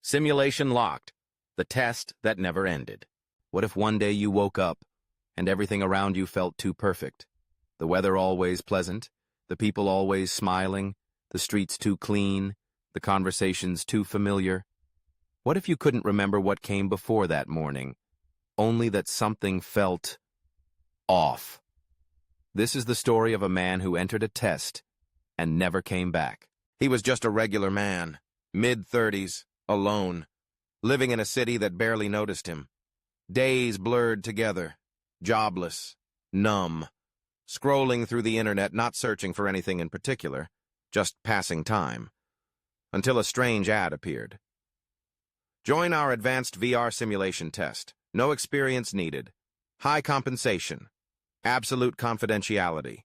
Simulation locked. The test that never ended. What if one day you woke up and everything around you felt too perfect? The weather always pleasant, the people always smiling, the streets too clean, the conversations too familiar. What if you couldn't remember what came before that morning, only that something felt off? This is the story of a man who entered a test and never came back. He was just a regular man, mid-30s, alone, living in a city that barely noticed him. Days blurred together, jobless, numb, scrolling through the internet, not searching for anything in particular, just passing time, until a strange ad appeared. Join our advanced VR simulation test. No experience needed. High compensation. Absolute confidentiality.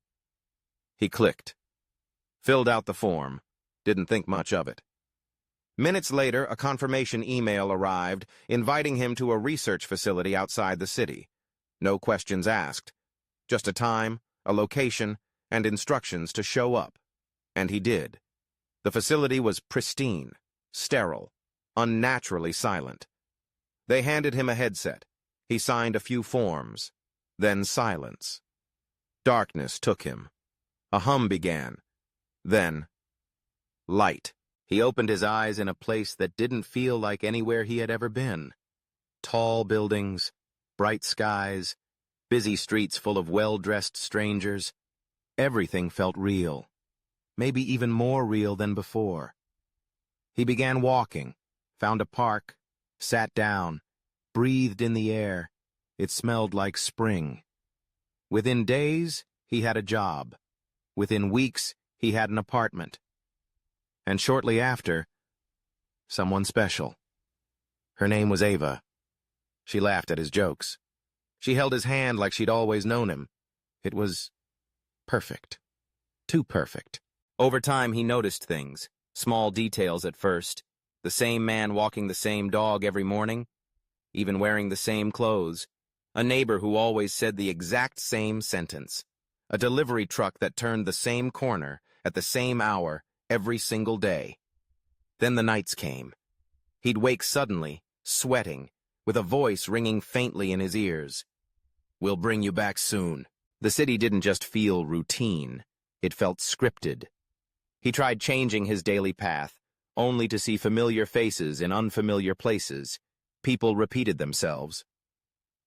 He clicked. Filled out the form. Didn't think much of it. Minutes later, a confirmation email arrived, inviting him to a research facility outside the city. No questions asked. Just a time, a location, and instructions to show up. And he did. The facility was pristine, sterile, unnaturally silent. They handed him a headset. He signed a few forms. Then silence. Darkness took him. A hum began. Then light. He opened his eyes in a place that didn't feel like anywhere he had ever been. Tall buildings, bright skies, busy streets full of well-dressed strangers. Everything felt real. Maybe even more real than before. He began walking, found a park, sat down, breathed in the air. It smelled like spring. Within days, he had a job. Within weeks, he had an apartment. And shortly after, someone special. Her name was Ava. She laughed at his jokes. She held his hand like she'd always known him. It was perfect. Too perfect. Over time, he noticed things, small details at first. The same man walking the same dog every morning, even wearing the same clothes. A neighbor who always said the exact same sentence. A delivery truck that turned the same corner at the same hour every single day. Then the nights came. He'd wake suddenly, sweating, with a voice ringing faintly in his ears. "We'll bring you back soon." The city didn't just feel routine. It felt scripted. He tried changing his daily path, only to see familiar faces in unfamiliar places. People repeated themselves.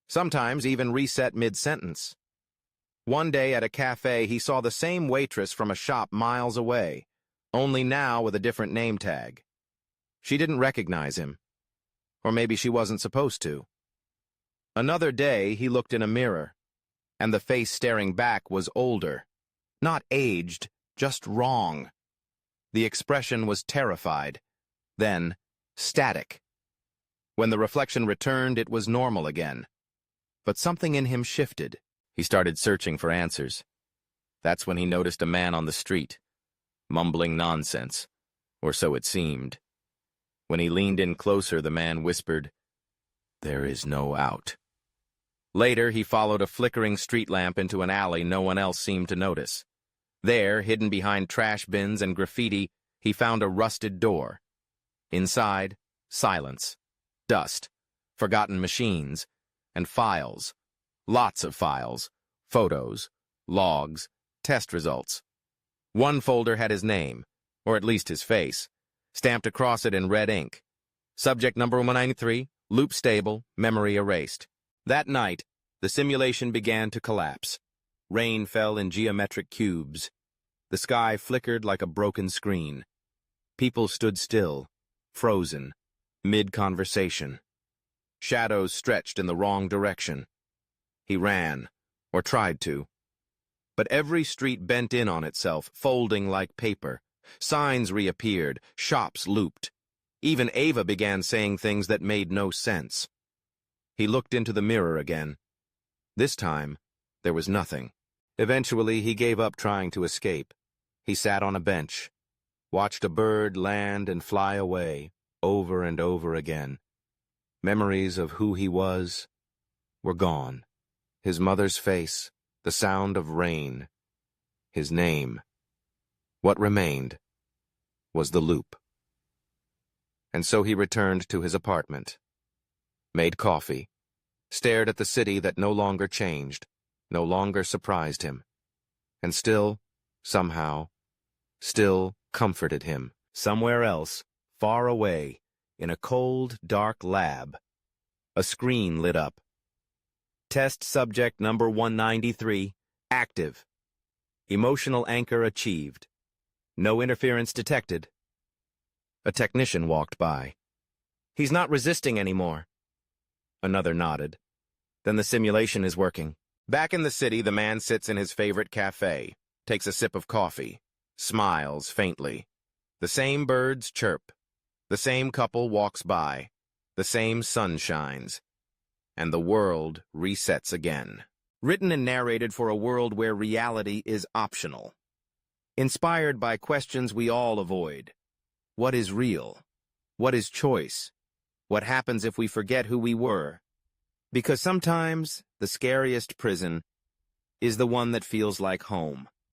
Sometimes even reset mid-sentence. One day at a cafe, he saw the same waitress from a shop miles away, only now with a different name tag. She didn't recognize him. Or maybe she wasn't supposed to. Another day, he looked in a mirror, and the face staring back was older. Not aged, just wrong. The expression was terrified, then static. When the reflection returned, it was normal again. But something in him shifted. He started searching for answers. That's when he noticed a man on the street, mumbling nonsense, or so it seemed. When he leaned in closer, the man whispered, "There is no out." Later, he followed a flickering street lamp into an alley no one else seemed to notice. There, hidden behind trash bins and graffiti, he found a rusted door. Inside, silence, dust, forgotten machines, and files. Lots of files, photos, logs, test results. One folder had his name, or at least his face, stamped across it in red ink. Subject number 193, loop stable, memory erased. That night, the simulation began to collapse. Rain fell in geometric cubes. The sky flickered like a broken screen. People stood still, frozen, mid-conversation. Shadows stretched in the wrong direction. He ran, or tried to. But every street bent in on itself, folding like paper. Signs reappeared, shops looped. Even Ava began saying things that made no sense. He looked into the mirror again. This time, there was nothing. Eventually, he gave up trying to escape. He sat on a bench, watched a bird land and fly away, over and over again. Memories of who he was were gone. His mother's face, the sound of rain, his name. What remained was the loop. And so he returned to his apartment, made coffee, stared at the city that no longer changed, no longer surprised him, and still, somehow, still comforted him. Somewhere else, far away, in a cold, dark lab, a screen lit up. Test subject number 193, active. Emotional anchor achieved. No interference detected. A technician walked by. He's not resisting anymore. Another nodded. Then the simulation is working. Back in the city, the man sits in his favorite cafe, takes a sip of coffee, smiles faintly. The same birds chirp. The same couple walks by. The same sun shines. And the world resets again. Written and narrated for a world where reality is optional. Inspired by questions we all avoid. What is real? What is choice? What happens if we forget who we were? Because sometimes the scariest prison is the one that feels like home.